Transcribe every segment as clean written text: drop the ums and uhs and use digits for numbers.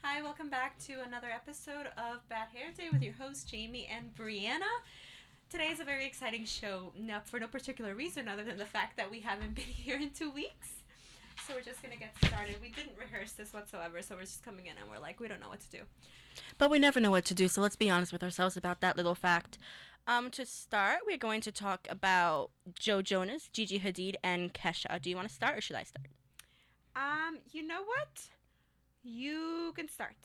Hi, welcome back to another episode of Bad Hair Day with your hosts Jamie and Brianna. Today is a very exciting show, for no particular reason other than the fact that we haven't been here in 2 weeks. So we're just going to get started. We didn't rehearse this whatsoever, so we're just coming in and we're like, we don't know what to do. But we never know what to do, so let's be honest with ourselves about that little fact. To start, we're going to talk about Joe Jonas, Gigi Hadid, and Kesha. Do you want to start or should I start? You know what? You can start.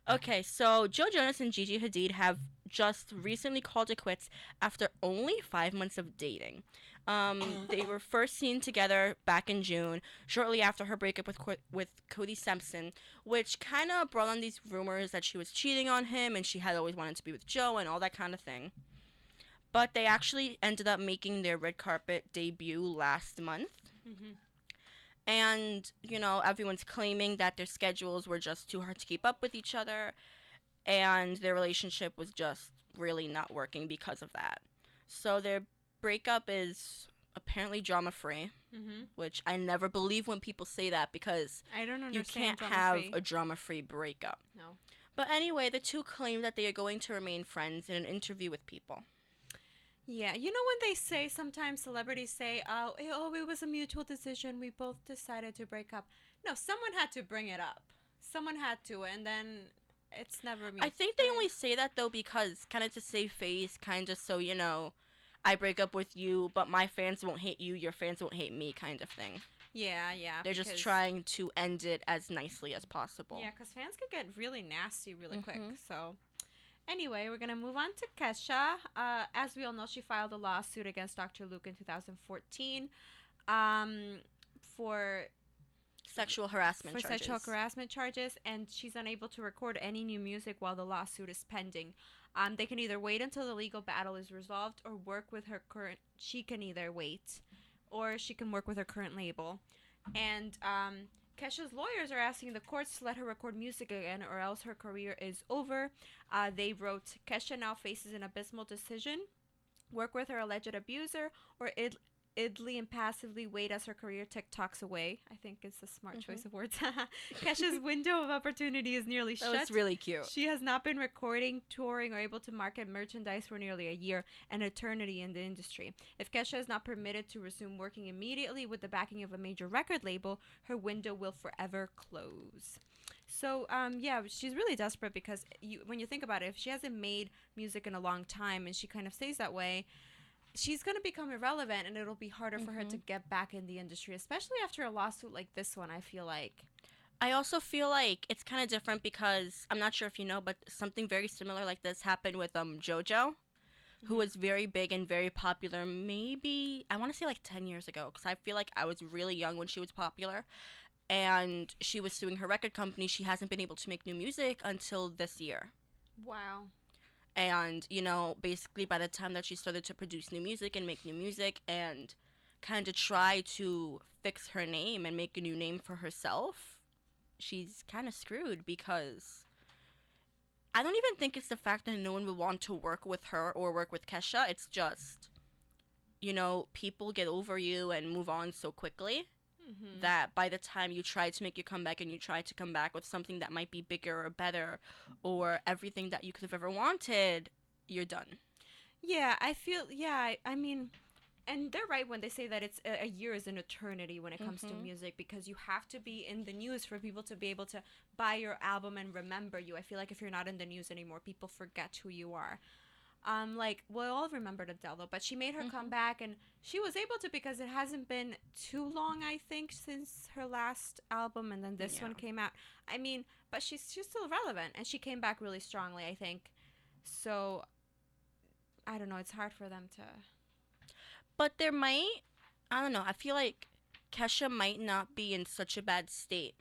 Okay, so Joe Jonas and Gigi Hadid have just recently called it quits after only 5 months of dating. They were first seen together back in June, shortly after her breakup with Cody Simpson, which kind of brought on these rumors that she was cheating on him and she had always wanted to be with Joe and all that kind of thing. But they actually ended up making their red carpet debut last month. Mm-hmm. And, everyone's claiming that their schedules were just too hard to keep up with each other, and their relationship was just really not working because of that. So their breakup is apparently drama free, Mm-hmm. which I never believe when people say that because I don't understand. you can't drama-free. have a drama free breakup. No. But anyway, the two claim that they are going to remain friends in an interview with People. Yeah, you know when they say sometimes celebrities say, "Oh, it was a mutual decision. We both decided to break up." No, someone had to bring it up. Someone had to, and then it's never mutual. I think they only say that though because kind of to save face, kind of so I break up with you, but my fans won't hate you, your fans won't hate me, kind of thing. Yeah. They're just trying to end it as nicely as possible. Yeah, because fans could get really nasty really quick. Mhm. So, anyway, we're gonna move on to Kesha. As we all know, she filed a lawsuit against Dr. Luke in 2014, for Sexual harassment charges. sexual harassment charges, and she's unable to record any new music while the lawsuit is pending. They can either wait until the legal battle is resolved or work with her current. She can either wait, or she can work with her current label. And Kesha's lawyers are asking the courts to let her record music again, or else her career is over. They wrote, Kesha now faces an abysmal decision: work with her alleged abuser, or idly and passively wait as her career TikToks away. I think it's a smart choice of words. Kesha's window of opportunity is nearly shut. That was really cute. She has not been recording, touring, or able to market merchandise for nearly a year, an eternity in the industry. If Kesha is not permitted to resume working immediately with the backing of a major record label, her window will forever close. So, yeah, she's really desperate because when you think about it, if she hasn't made music in a long time and she kind of stays that way, she's going to become irrelevant and it'll be harder for her to get back in the industry, especially after a lawsuit like this one, I feel like. I also feel like it's kind of different because I'm not sure if you know, but something very similar like this happened with JoJo, who was very big and very popular maybe, I want to say like 10 years ago, because I feel like I was really young when she was popular. And she was suing her record company. She hasn't been able to make new music until this year. Wow. And, basically by the time that she started to produce new music and make new music and kind of try to fix her name and make a new name for herself, she's kind of screwed because I don't even think it's the fact that no one would want to work with her or work with Kesha. It's just, people get over you and move on so quickly. That by the time you try to make your comeback and you try to come back with something that might be bigger or better or everything that you could have ever wanted, you're done. Yeah, I feel, yeah, I mean, and they're right when they say that it's a year is an eternity when it comes to music, because you have to be in the news for people to be able to buy your album and remember you. I feel like if you're not in the news anymore, people forget who you are. Like, we'll all remember Adele, though, but she made her comeback, and she was able to because it hasn't been too long, I think, since her last album, and then this one came out. I mean, but she's still relevant, and she came back really strongly, I think. So, I don't know, it's hard for them to... But I don't know, I feel like Kesha might not be in such a bad state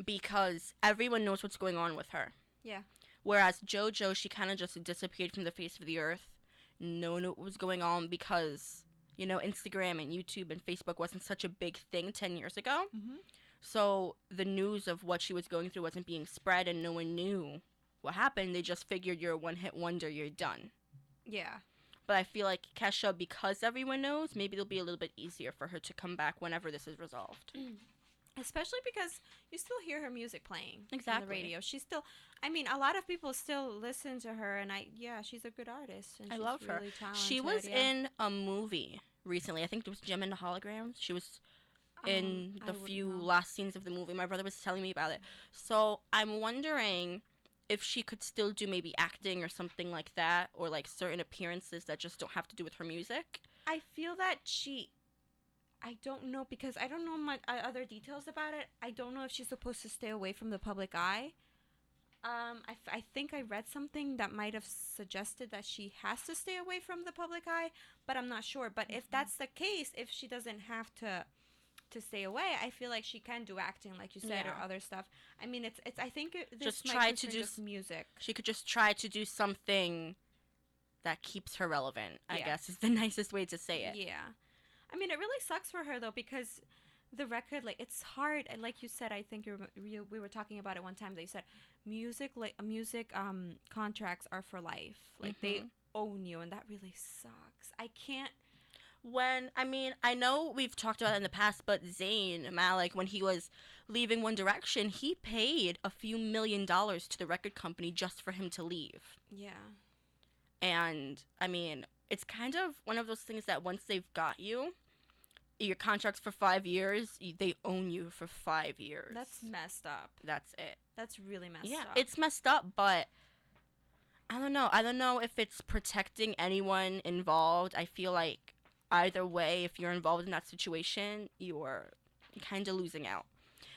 because everyone knows what's going on with her. Yeah. Whereas JoJo, she kind of just disappeared from the face of the earth. No one knew what was going on because, Instagram and YouTube and Facebook wasn't such a big thing 10 years ago. So the news of what she was going through wasn't being spread and no one knew what happened. They just figured you're a one-hit wonder, you're done. Yeah. But I feel like Kesha, because everyone knows, maybe it'll be a little bit easier for her to come back whenever this is resolved. Especially because you still hear her music playing on the Exactly. radio. She's still, I mean, a lot of people still listen to her, and yeah, she's a good artist, and I she's love her. really She talented. was Yeah. in a movie recently. I think it was Gem and the Holograms. She was in I the wouldn't few know. last scenes of the movie. My brother was telling me about it. So I'm wondering if she could still do maybe acting or something like that, or like certain appearances that just don't have to do with her music. I feel that I don't know because I don't know much other details about it. I don't know if she's supposed to stay away from the public eye. I think I read something that might have suggested that she has to stay away from the public eye, but I'm not sure. But if Mm-hmm. that's the case, if she doesn't have to stay away, I feel like she can do acting, like you said, or Yeah. other stuff. I mean, it's. I think this Just might try to concern do. just music. She could just try to do something that keeps her relevant. I Yeah, guess is the nicest way to say it. yeah. I mean, it really sucks for her though because the record, like, it's hard. And like you said, I think we were talking about it one time. They said music contracts are for life. Like they Hmm. own you, and that really sucks. I can't. When I mean, I know we've talked about it in the past, but Zayn Malik, when he was leaving One Direction, he paid a few $1 million to the record company just for him to leave. Yeah, And I mean, it's kind of one of those things that once they've got you, your contract's for 5 years, they own you for 5 years. that's messed up. That's it. That's really messed Yeah, up. it's messed up, but I don't know. I don't know if it's protecting anyone involved. I feel like either way, if you're involved in that situation, you're kind of losing out.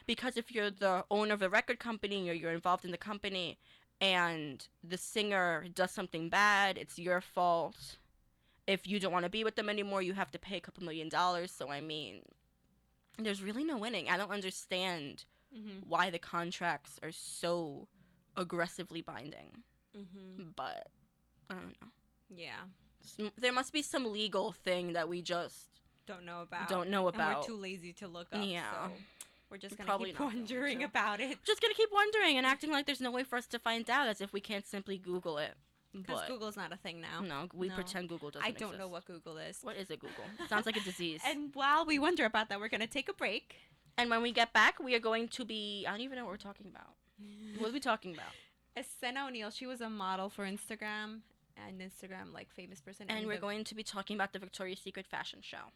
Because if you're the owner of the record company or you're involved in the company and the singer does something bad, it's your fault. If you don't want to be with them anymore, you have to pay a couple $1 million. So, I mean, there's really no winning. I don't understand Mhm. why the contracts are so aggressively binding. Mhm. But I don't know. Yeah. There must be some legal thing that we just Don't know about. don't know And about. we're too lazy to look up. Yeah. So we're just We're gonna probably keep not going wondering to. about it. Just gonna keep wondering and acting like there's no way for us to find out, as if we can't simply Google it. Because But Google's not a thing now. no, we No. pretend Google doesn't I don't know exist. what Google is. What is it, Google? Sounds like a disease. And while we wonder about that, we're gonna take a break. And when we get back, we are going to be. I don't even know what we're talking about. What are we talking about? Senna O'Neill, she was a model for Instagram, and Instagram, like, famous person. And we're going to be talking about the Victoria's Secret fashion show.